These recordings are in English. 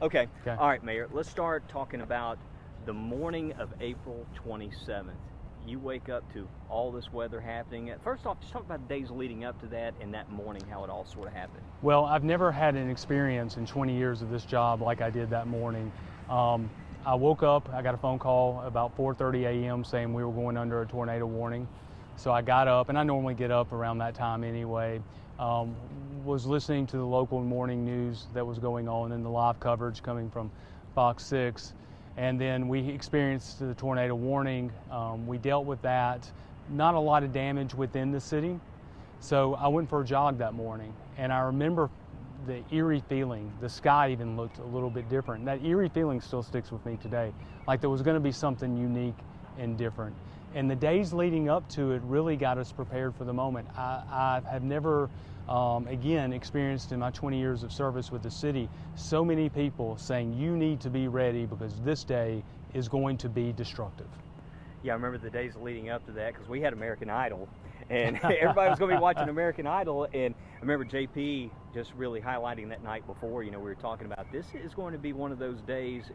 Okay. Okay. All right, Mayor. Let's start talking about the morning of April 27th. You wake up to all this weather happening. First off, just talk about the days leading up to that and that morning, how it all sort of happened. Well, I've never had an experience in 20 years of this job like I did that morning. I woke up, I got a phone call about 4:30 a.m. saying we were going under a tornado warning. So I got up, and I normally get up around that time anyway. Was listening to the local morning news that was going on and the live coverage coming from Fox 6. And then we experienced the tornado warning. We dealt with that. Not a lot of damage within the city. So I went for a jog that morning, and I remember the eerie feeling. The sky even looked a little bit different. That eerie feeling still sticks with me today, like there was going to be something unique and different. And the days leading up to it really got us prepared for the moment. I have never, again, experienced in my 20 years of service with the city, so many people saying you need to be ready because this day is going to be destructive. Yeah, I remember the days leading up to that because we had American Idol, and everybody was going to be watching American Idol. And I remember JP just really highlighting that night before, we were talking about this is going to be one of those days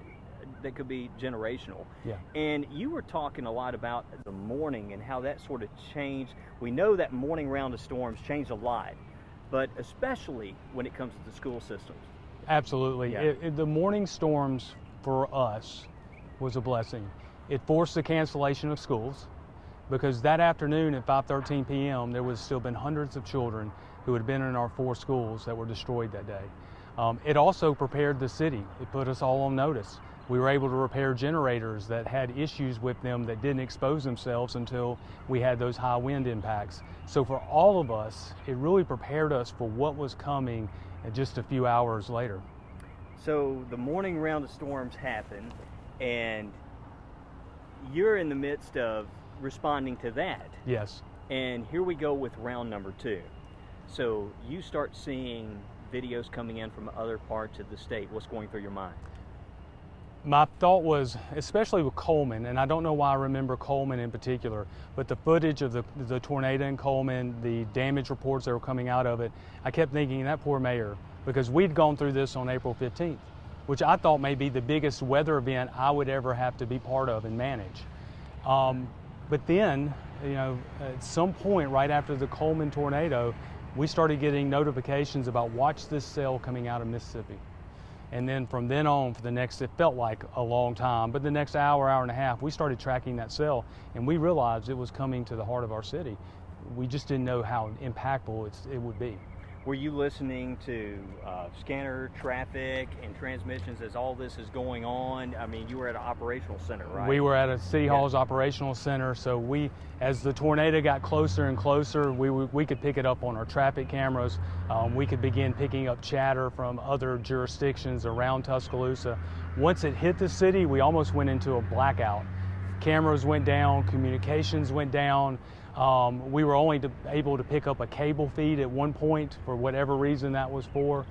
that could be generational. Yeah. And you were talking a lot about the morning and how that sort of changed. We know that morning round of storms changed a lot, but especially when it comes to the school systems. Absolutely. Yeah. The morning storms for us was a blessing. It forced the cancellation of schools because that afternoon at 5:13 p.m. there was still been hundreds of children who had been in our 4 schools that were destroyed that day. It also prepared the city. It put us all on notice. We were able to repair generators that had issues with them that didn't expose themselves until we had those high wind impacts. So for all of us, it really prepared us for what was coming just a few hours later. So the morning round of storms happen, and you're in the midst of responding to that. Yes. And here we go with round number 2. So you start seeing videos coming in from other parts of the state. What's going through your mind? My thought was, especially with Coleman, and I don't know why I remember Coleman in particular, but the footage of the tornado in Coleman, the damage reports that were coming out of it, I kept thinking, that poor mayor, because we'd gone through this on April 15th, which I thought may be the biggest weather event I would ever have to be part of and manage. But then, at some point right after the Coleman tornado, we started getting notifications about watch this cell coming out of Mississippi. And then from then on, for the next, it felt like a long time, but the next hour and a half, we started tracking that cell, and we realized it was coming to the heart of our city. We just didn't know how impactful it would be. Were you listening to scanner traffic and transmissions as all this is going on? I mean, you were at an operational center, right? We were at a City Hall's operational center, so as the tornado got closer and closer, we could pick it up on our traffic cameras. We could begin picking up chatter from other jurisdictions around Tuscaloosa. Once it hit the city, we almost went into a blackout. Cameras went down, communications went down. We were only able to pick up a cable feed at one point for whatever reason that was for.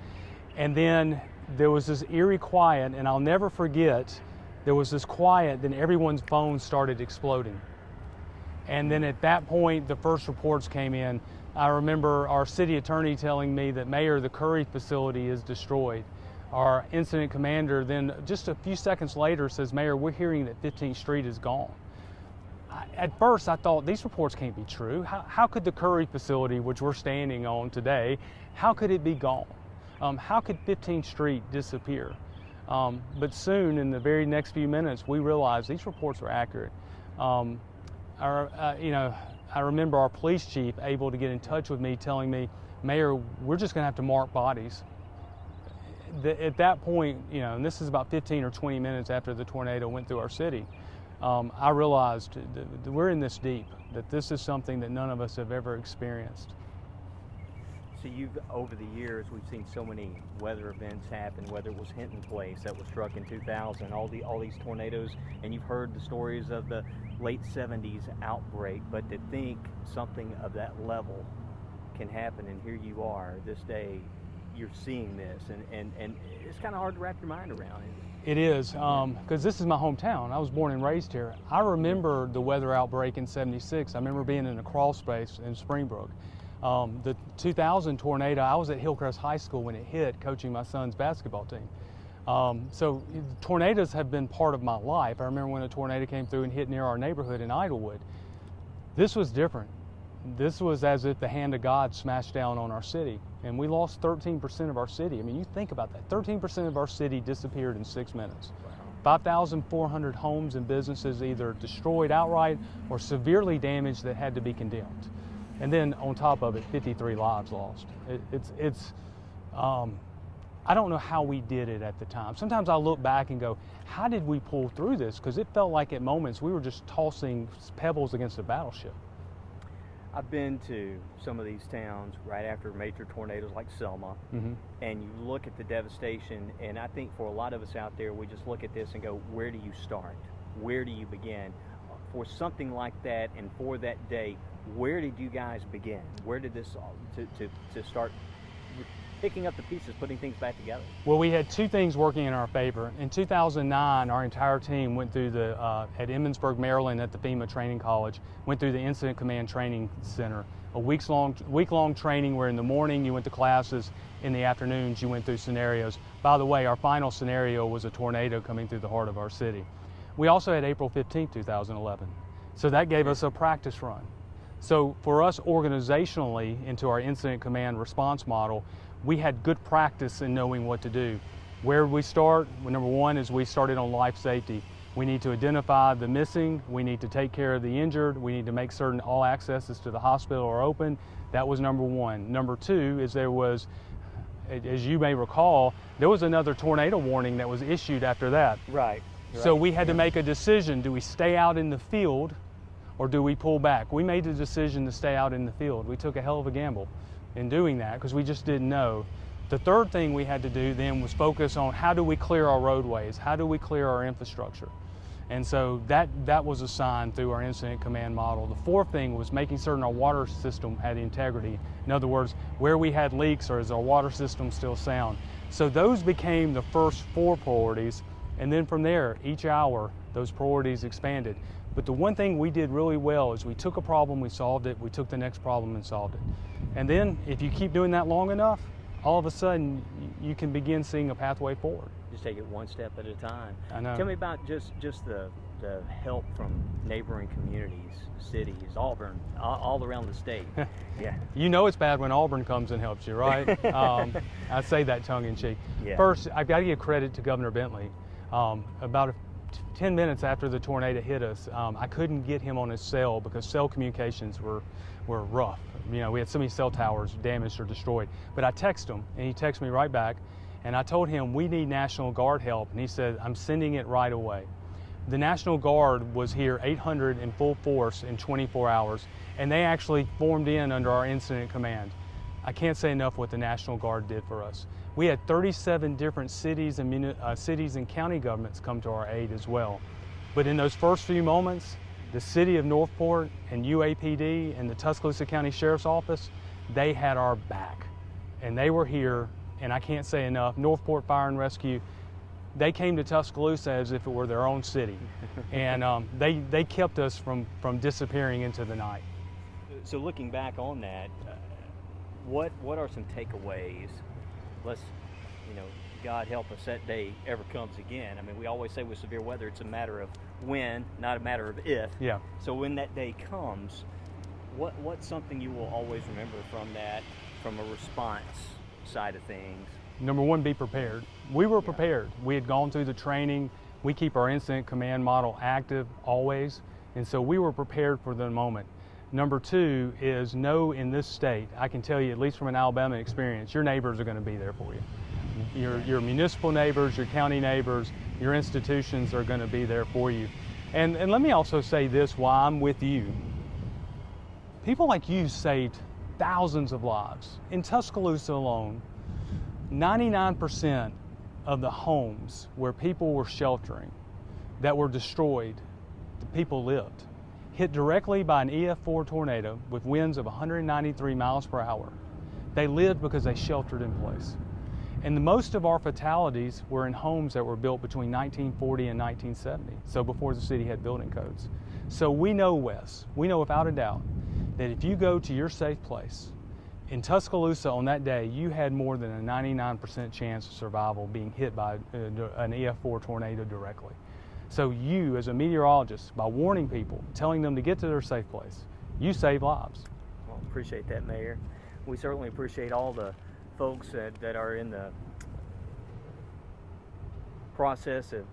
And then there was this eerie quiet, and I'll never forget, there was this quiet, then everyone's phones started exploding. And then at that point, the first reports came in. I remember our city attorney telling me that, Mayor, the Curry facility is destroyed. Our incident commander then just a few seconds later says, Mayor, we're hearing that 15th Street is gone. At first, I thought these reports can't be true. How could the Curry facility, which we're standing on today, how could it be gone? How could 15th Street disappear? But soon, in the very next few minutes, we realized these reports were accurate. I remember our police chief able to get in touch with me, telling me, Mayor, we're just going to have to mark bodies. At that point, and this is about 15 or 20 minutes after the tornado went through our city, I realized that we're in this deep, that this is something that none of us have ever experienced. So over the years, we've seen so many weather events happen, whether it was Hinton Place that was struck in 2000, all these tornadoes, and you've heard the stories of the late 70s outbreak, but to think something of that level can happen, and here you are this day, you're seeing this, and it's kind of hard to wrap your mind around it. It is, because this is my hometown. I was born and raised here. I remember the weather outbreak in '76. I remember being in a crawl space in Springbrook. The 2000 tornado, I was at Hillcrest High School when it hit, coaching my son's basketball team. So tornadoes have been part of my life. I remember when a tornado came through and hit near our neighborhood in Idlewood. This was different. This was as if the hand of God smashed down on our city, and we lost 13% of our city. I mean, you think about that. 13% of our city disappeared in 6 minutes. 5,400 homes and businesses either destroyed outright or severely damaged that had to be condemned. And then on top of it, 53 lives lost. I don't know how we did it at the time. Sometimes I look back and go, how did we pull through this? Because it felt like at moments we were just tossing pebbles against a battleship. I've been to some of these towns right after major tornadoes like Selma, and you look at the devastation, and I think for a lot of us out there, we just look at this and go, where do you start? Where do you begin? For something like that and for that day, where did you guys begin? Where did this, to start picking up the pieces, putting things back together? Well, we had two things working in our favor. In 2009, our entire team went through at Emmonsburg, Maryland at the FEMA Training College, went through the Incident Command Training Center. A week-long training where in the morning you went to classes, in the afternoons you went through scenarios. By the way, our final scenario was a tornado coming through the heart of our city. We also had April 15, 2011. So that gave us a practice run. So for us organizationally into our incident command response model, we had good practice in knowing what to do. Where we start? Well, number one is we started on life safety. We need to identify the missing, we need to take care of the injured, we need to make certain all accesses to the hospital are open. That was number one. Number two is there was, as you may recall, there was another tornado warning that was issued after that. Right. So we had to make a decision. Do we stay out in the field or do we pull back? We made the decision to stay out in the field. We took a hell of a gamble in doing that because we just didn't know. The third thing we had to do then was focus on how do we clear our roadways? How do we clear our infrastructure? And so that was assigned through our incident command model. The fourth thing was making certain our water system had integrity. In other words, where we had leaks, or is our water system still sound? So those became the first four priorities. And then from there, each hour, those priorities expanded. But the one thing we did really well is we took a problem, we solved it, we took the next problem and solved it. And then if you keep doing that long enough, all of a sudden you can begin seeing a pathway forward. Just take it one step at a time. I know. Tell me about just the help from neighboring communities, cities, Auburn, all around the state. Yeah. You know it's bad when Auburn comes and helps you, right? I say that tongue in cheek. Yeah. First, I've got to give credit to Governor Bentley. About 10 minutes after the tornado hit us, I couldn't get him on his cell because cell communications were rough. You know, we had so many cell towers damaged or destroyed. But I texted him, and he texted me right back, and I told him we need National Guard help, and he said, I'm sending it right away. The National Guard was here 800 in full force in 24 hours, and they actually formed in under our incident command. I can't say enough what the National Guard did for us. We had 37 different cities and county governments come to our aid as well. But in those first few moments, the city of Northport and UAPD and the Tuscaloosa County Sheriff's Office, they had our back. And they were here, and I can't say enough, Northport Fire and Rescue, they came to Tuscaloosa as if it were their own city. And they kept us from disappearing into the night. So looking back on that, what are some takeaways? Let's, God help us that day ever comes again. I mean, we always say with severe weather, it's a matter of when, not a matter of if. Yeah. So when that day comes, what's something you will always remember from that, from a response side of things? Number one, be prepared. We were prepared. We had gone through the training. We keep our incident command model active always, and so we were prepared for the moment. Number two is know in this state, I can tell you, at least from an Alabama experience, your neighbors are going to be there for you. Your municipal neighbors, your county neighbors, your institutions are going to be there for you. And let me also say this while I'm with you. People like you saved thousands of lives. In Tuscaloosa alone, 99% of the homes where people were sheltering that were destroyed, the people lived. Hit directly by an EF4 tornado with winds of 193 miles per hour. They lived because they sheltered in place. And most of our fatalities were in homes that were built between 1940 and 1970, so before the city had building codes. So we know, Wes, we know without a doubt that if you go to your safe place In Tuscaloosa on that day, you had more than a 99% chance of survival being hit by an EF4 tornado directly. So you, as a meteorologist, by warning people, telling them to get to their safe place, you save lives. Well, appreciate that, Mayor. We certainly appreciate all the folks that are in the process of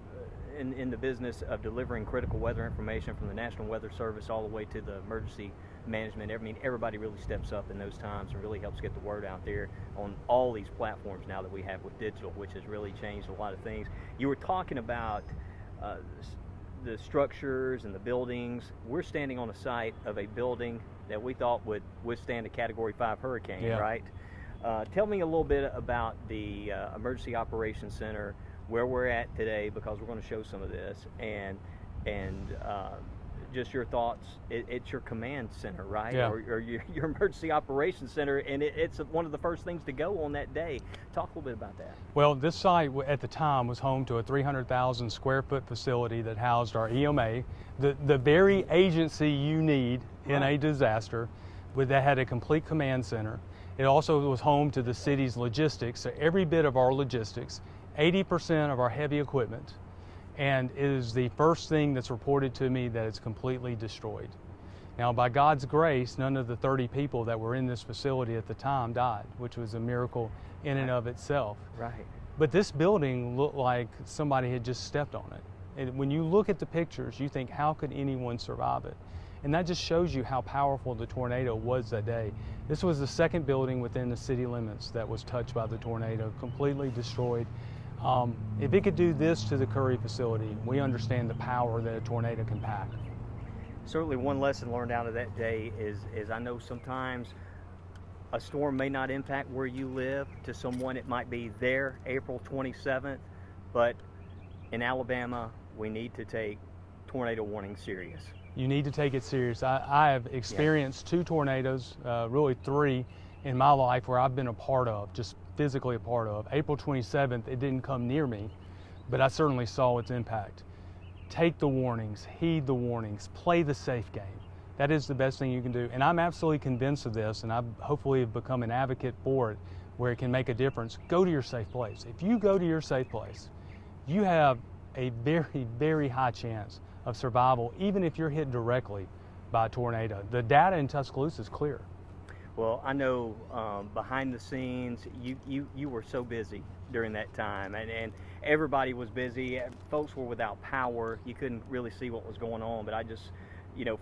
in the business of delivering critical weather information from the National Weather Service all the way to the emergency management. I mean, everybody really steps up in those times and really helps get the word out there on all these platforms now that we have with digital, which has really changed a lot of things. You were talking about the structures and the buildings. We're standing on the site of a building that we thought would withstand a Category 5 hurricane, yeah. Right? Tell me a little bit about the Emergency Operations Center, where we're at today, because we're going to show some of this, and just your thoughts. It's your command center, right? Yeah. Or your emergency operations center, and it's one of the first things to go on that day. Talk a little bit about that. Well, this site at the time was home to a 300,000 square foot facility that housed our EMA, the very agency you need in a disaster, that had a complete command center. It also was home to the city's logistics, so every bit of our logistics, 80% of our heavy equipment, and it is the first thing that's reported to me that it's completely destroyed. Now, by God's grace, none of the 30 people that were in this facility at the time died, which was a miracle in and of itself. Right. But this building looked like somebody had just stepped on it. And when you look at the pictures, you think, how could anyone survive it? And that just shows you how powerful the tornado was that day. This was the second building within the city limits that was touched by the tornado, completely destroyed. If it could do this to the Curry facility, we understand the power that a tornado can pack. Certainly one lesson learned out of that day is I know sometimes a storm may not impact where you live. To someone it might be there April 27th, but in Alabama we need to take tornado warning serious. You need to take it serious. I have experienced two tornadoes, really three, in my life where I've been a part of, just physically a part of. April 27th, it didn't come near me, but I certainly saw its impact. Take the warnings, heed the warnings, play the safe game. That is the best thing you can do. And I'm absolutely convinced of this, and I hopefully have become an advocate for it, where it can make a difference. Go to your safe place. If you go to your safe place, you have a very, very high chance of survival, even if you're hit directly by a tornado. The data in Tuscaloosa is clear. Well, I know behind the scenes, you were so busy during that time, and everybody was busy. Folks were without power. You couldn't really see what was going on, but I just,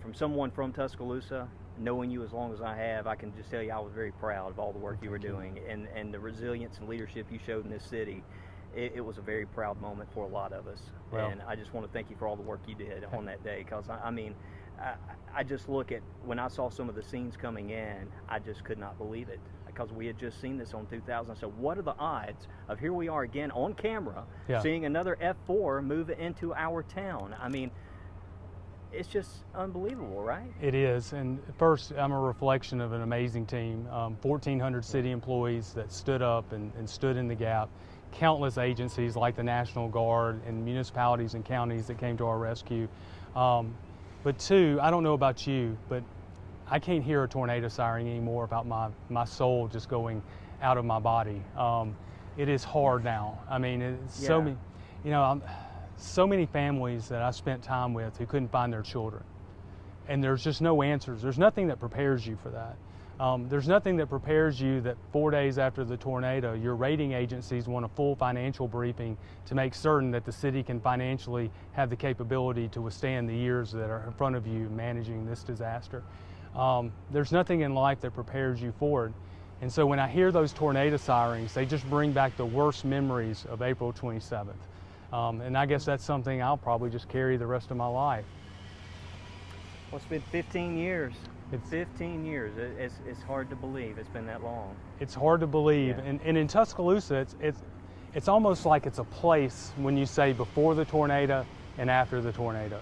from someone from Tuscaloosa, knowing you as long as I have, I can just tell you I was very proud of all the work you were doing, and the resilience and leadership you showed in this city. It was a very proud moment for a lot of us. Well, and I just want to thank you for all the work you did on that day, because I just look at, when I saw some of the scenes coming in, I just could not believe it, because we had just seen this on 2000. So what are the odds of here we are again on camera, seeing another F4 move into our town? I mean, it's just unbelievable, right? It is. And first, I'm a reflection of an amazing team, 1,400 city employees that stood up and stood in the gap, countless agencies like the National Guard and municipalities and counties that came to our rescue. But two, I don't know about you, but I can't hear a tornado siren anymore without my soul just going out of my body. It is hard now. I mean, it's so many, so many families that I spent time with who couldn't find their children. And there's just no answers. There's nothing that prepares you for that. There's nothing that prepares you that 4 days after the tornado, your rating agencies want a full financial briefing to make certain that the city can financially have the capability to withstand the years that are in front of you managing this disaster. There's nothing in life that prepares you for it. And so when I hear those tornado sirens, they just bring back the worst memories of April 27th. And I guess that's something I'll probably just carry the rest of my life. Well, it's been 15 years. It's 15 years. It's hard to believe it's been that long. It's hard to believe. And in Tuscaloosa, it's almost like it's a place when you say before the tornado and after the tornado.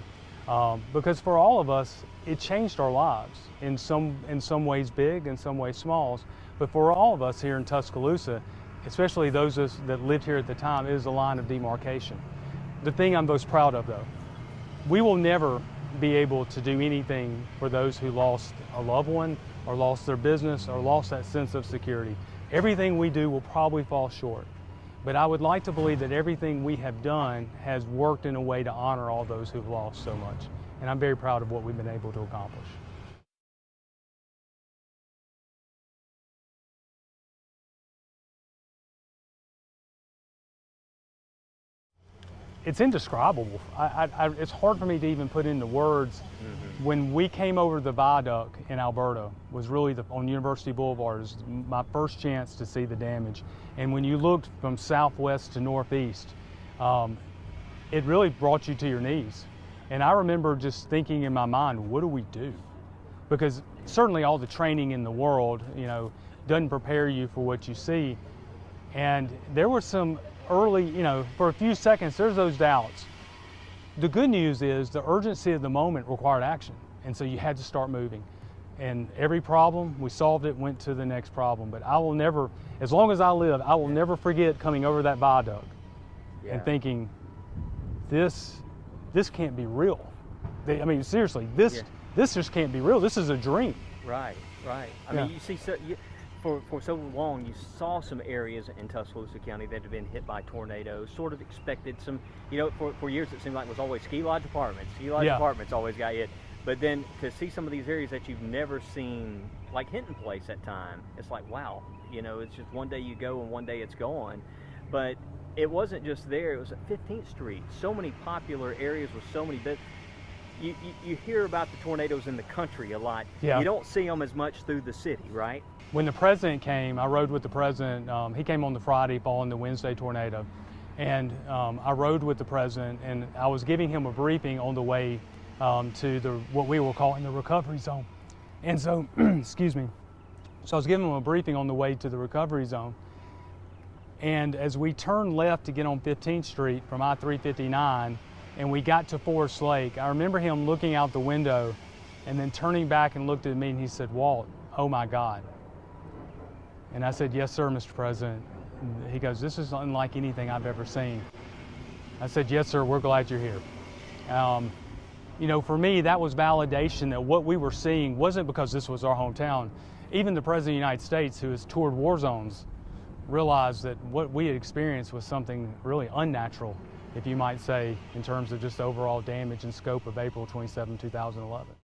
Because for all of us, it changed our lives in some ways big, in some ways small. But for all of us here in Tuscaloosa, especially those of us that lived here at the time, it is a line of demarcation. The thing I'm most proud of, though, we will never be able to do anything for those who lost a loved one or lost their business or lost that sense of security. Everything we do will probably fall short. But I would like to believe that everything we have done has worked in a way to honor all those who've lost so much. And I'm very proud of what we've been able to accomplish. It's indescribable. It's hard for me to even put into words. Mm-hmm. When we came over the viaduct in Alberta, was really on University Boulevard, is my first chance to see the damage. And when you looked from southwest to northeast, it really brought you to your knees. And I remember just thinking in my mind, what do we do? Because certainly all the training in the world, doesn't prepare you for what you see. And there were some early, for a few seconds, there's those doubts. The good news is the urgency of the moment required action. And so you had to start moving. And every problem, we solved it, went to the next problem. But I will never, as long as I live, I will never forget coming over that viaduct and thinking, this can't be real. I mean, seriously, this just can't be real. This is a dream. Right. I mean, you see, for so long, you saw some areas in Tuscaloosa County that had been hit by tornadoes, sort of expected some, for years it seemed like it was always ski lodge apartments. Ski lodge apartments always got hit. But then to see some of these areas that you've never seen, like Hinton Place at time, it's like, wow, it's just one day you go and one day it's gone. But it wasn't just there, it was at 15th Street. So many popular areas with so many businesses. You hear about the tornadoes in the country a lot. Yeah. You don't see them as much through the city, right? When the president came, I rode with the president. He came on the Friday following the Wednesday tornado. And I rode with the president, and I was giving him a briefing on the way to what we were calling the recovery zone. And so, excuse me. So I was giving him a briefing on the way to the recovery zone. And as we turned left to get on 15th Street from I-359, and we got to Forest Lake, I remember him looking out the window and then turning back and looked at me and he said, "Walt, oh my God." And I said, "Yes, sir, Mr. President." And he goes, "This is unlike anything I've ever seen." I said, "Yes, sir, we're glad you're here." For me, that was validation that what we were seeing wasn't because this was our hometown. Even the President of the United States, who has toured war zones, realized that what we had experienced was something really unnatural, if you might say, in terms of just overall damage and scope of April 27, 2011.